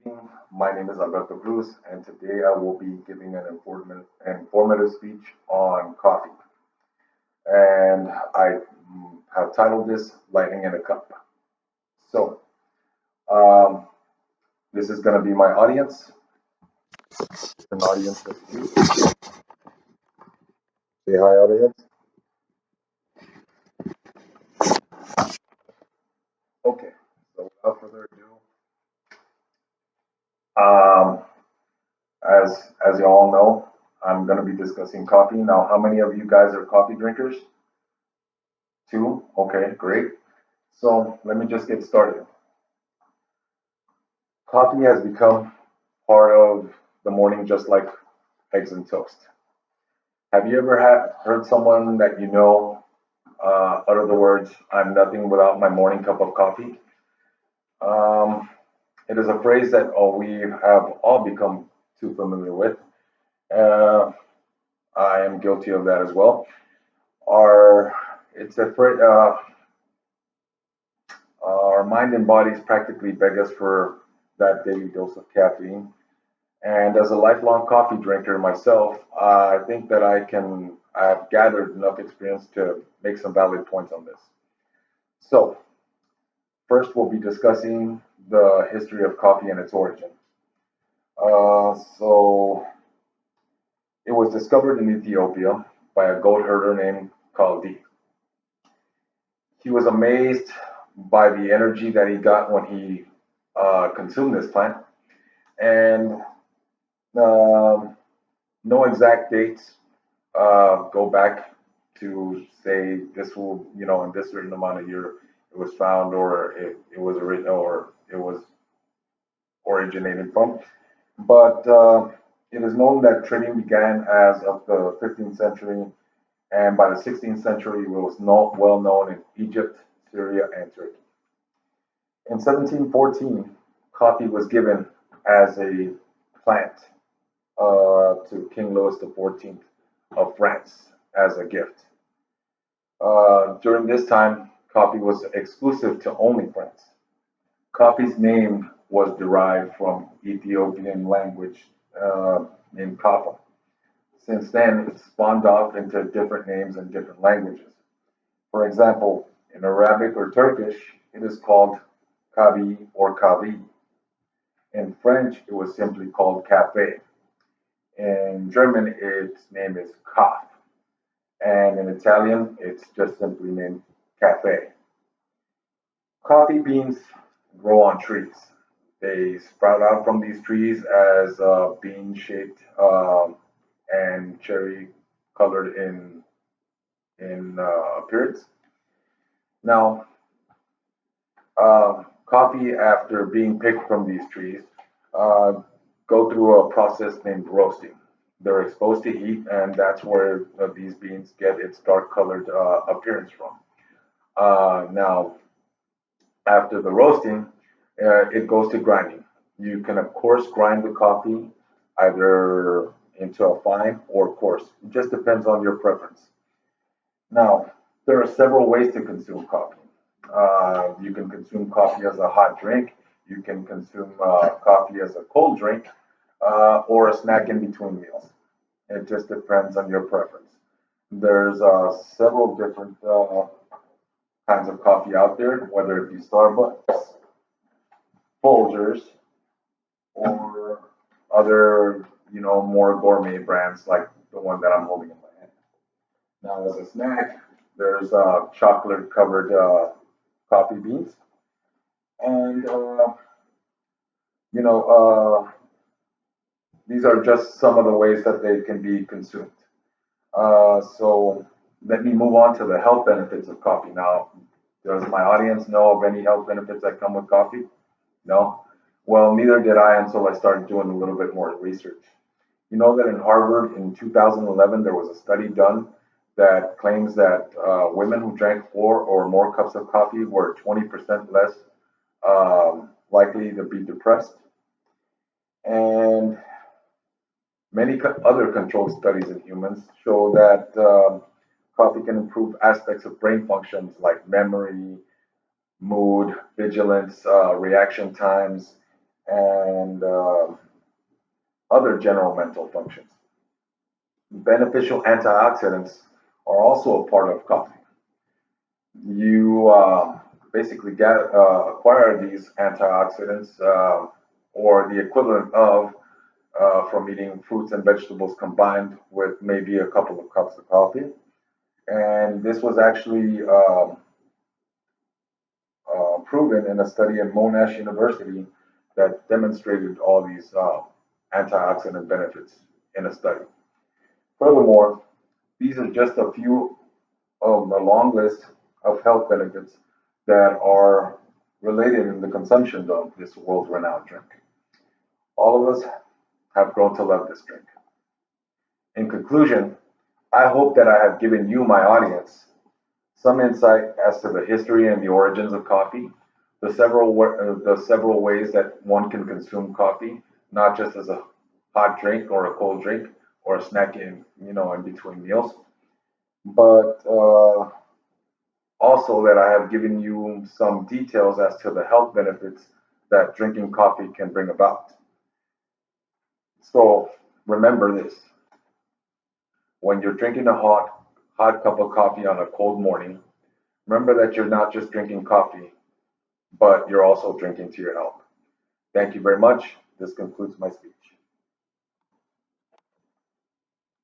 evening. My name is Alberto Cruz, and today I will be giving an informative speech on coffee. And I have titled this Lightning in a Cup. So, um, this is going to be my audience. It's an audience with you. Say hi, audience. Okay, so without further ado, um, as you all know, I'm going to be discussing coffee. Now, how many of you guys are coffee drinkers? Two? Okay, great. So, let me just get started. Coffee has become part of the morning just like eggs and toast. Have you ever heard someone that you know utter the words, I'm nothing without my morning cup of coffee? Um, it is a phrase that we have all become too familiar with. Uh, I am guilty of that as well. Our, it's a our mind and bodies practically beg us for that daily dose of caffeine. And as a lifelong coffee drinker myself, I think that I've gathered enough experience to make some valid points on this. So, first, we'll be discussing the history of coffee and its origin. So, it was discovered in Ethiopia by a goat herder named Kaldi. He was amazed by the energy that he got when he consumed this plant, and um, no exact dates go back to say this will, in this certain amount of year it was found or it was original or it was originated from. But it is known that trading began as of the 15th century, and by the 16th century it was well known in Egypt, Syria, and Turkey. In 1714, coffee was given as a plant to King Louis XIV of France as a gift. During this time, coffee was exclusive to only France. Coffee's name was derived from Ethiopian language named Kaffa. Since then, it spawned off into different names and different languages. For example, in Arabic or Turkish, it is called kabi or kavi. In French, it was simply called café. In German, its name is Kaff. And in Italian, it's just simply named cafe. Coffee beans grow on trees. They sprout out from these trees as bean shaped and cherry colored in appearance. Now, coffee, after being picked from these trees, uh, go through a process named roasting. They're exposed to heat, and that's where these beans get its dark colored appearance from. Now, after the roasting, it goes to grinding. You can, of course, grind the coffee either into a fine or coarse. It just depends on your preference. Now, there are several ways to consume coffee. You can consume coffee as a hot drink. You can consume coffee as a cold drink or a snack in between meals. It just depends on your preference. There's several different kinds of coffee out there, whether it be Starbucks, Folgers, or other, more gourmet brands like the one that I'm holding in my hand. Now, as a snack, there's chocolate covered coffee beans, and you know, these are just some of the ways that they can be consumed. So let me move on to the health benefits of coffee. Now, does my audience know of any health benefits that come with coffee? No? Well, neither did I until I started doing a little bit more research. You know that in Harvard in 2011, there was a study done that claims that women who drank 4 or more cups of coffee were 20% less likely to be depressed. And many other controlled studies in humans show that coffee can improve aspects of brain functions like memory, mood, vigilance, reaction times, and other general mental functions. Beneficial antioxidants are also a part of coffee. You basically acquire these antioxidants or the equivalent of from eating fruits and vegetables combined with maybe a couple of cups of coffee. And this was actually proven in a study in Monash University that demonstrated all these antioxidant benefits in a study. Furthermore, these are just a few of a long list of health benefits that are related in the consumption of this world renowned drink. All of us have grown to love this drink. In conclusion, I hope that I have given you, my audience, some insight as to the history and the origins of coffee, the several ways that one can consume coffee, not just as a hot drink or a cold drink or a snack in between meals, but also that I have given you some details as to the health benefits that drinking coffee can bring about. So remember this: when you're drinking a hot cup of coffee on a cold morning, remember that you're not just drinking coffee, but you're also drinking to your health. Thank you very much. This concludes my speech.